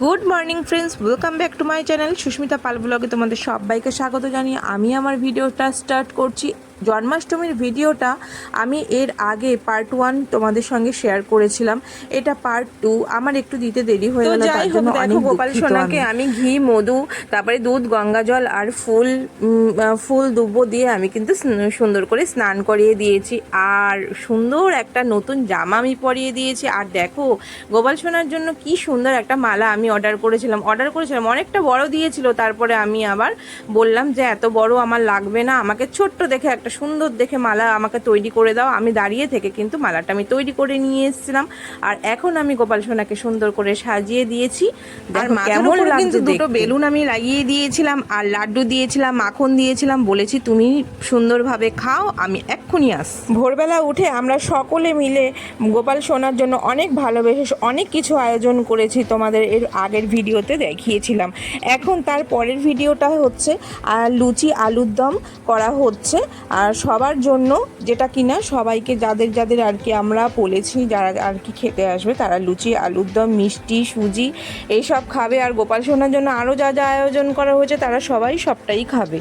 Good morning friends, welcome back to my channel Susmita Pal ব্লগে তোমাদের সবাইকে স্বাগত জানিয়ে আমি আমার ভিডিওটা স্টার্ট করছি। জন্মাষ্টমীর ভিডিওটা আমি এর আগে পার্ট 1 তোমাদের সঙ্গে শেয়ার করেছিলাম, এটা পার্ট 2 আমার একটু দিতে দেরি হয়ে গেল। তার জন্য দেখো গোপাল সোনাকে আমি ঘি, মধু, তারপরে দুধ, গঙ্গা জল আর ফুল দুব্বো দিয়ে আমি কিন্তু সুন্দর করে স্নান করিয়ে দিয়েছি, আর সুন্দর একটা নতুন জামা আমি পরিয়ে দিয়েছি। আর দেখো গোপাল সোনার জন্য কি সুন্দর একটা মালা আমি অর্ডার করেছিলাম অনেকটা বড় দিয়েছিল। তারপরে আমি আবার বললাম যে এত বড় আমার লাগবে না, আমাকে ছোট্ট দেখে একটা সুন্দর দেখে মালা আমাকে তৈরি করে দাও। আমি দাঁড়িয়ে থেকে কিন্তু মালাটা আমি তৈরি করে নিয়ে এসেছিলাম, আর এখন আমি গোপাল সোনাকে সুন্দর করে সাজিয়ে দিয়েছি। আর কেমন লাগছে, দুটো বেলুন আমি লাগিয়ে দিয়েছিলাম, আর লাড্ডু দিয়েছিলাম, মাখন দিয়েছিলাম, বলেছি তুমি সুন্দরভাবে খাও, আমি এক্ষুনি আস। ভোরবেলা উঠে আমরা সকলে মিলে গোপাল সোনার জন্য অনেক ভালোবেসে অনেক কিছু আয়োজন করেছি, তোমাদের এর আগের ভিডিওতে দেখিয়েছিলাম। এখন তার পরের ভিডিওটা হচ্ছে লুচি আলুর দম করা হচ্ছে, আর সবার জন্য, যেটা কিনা সবাইকে যাদের যাদের আর কি আমরা বলেছি যারা আর কি খেতে আসবে তারা লুচি আলুর দম, মিষ্টি, সুজি এইসব খাবে। আর গোপাল সোনার জন্য আরও যা যা আয়োজন করা হয়েছে তারা সবাই সবটাই খাবে।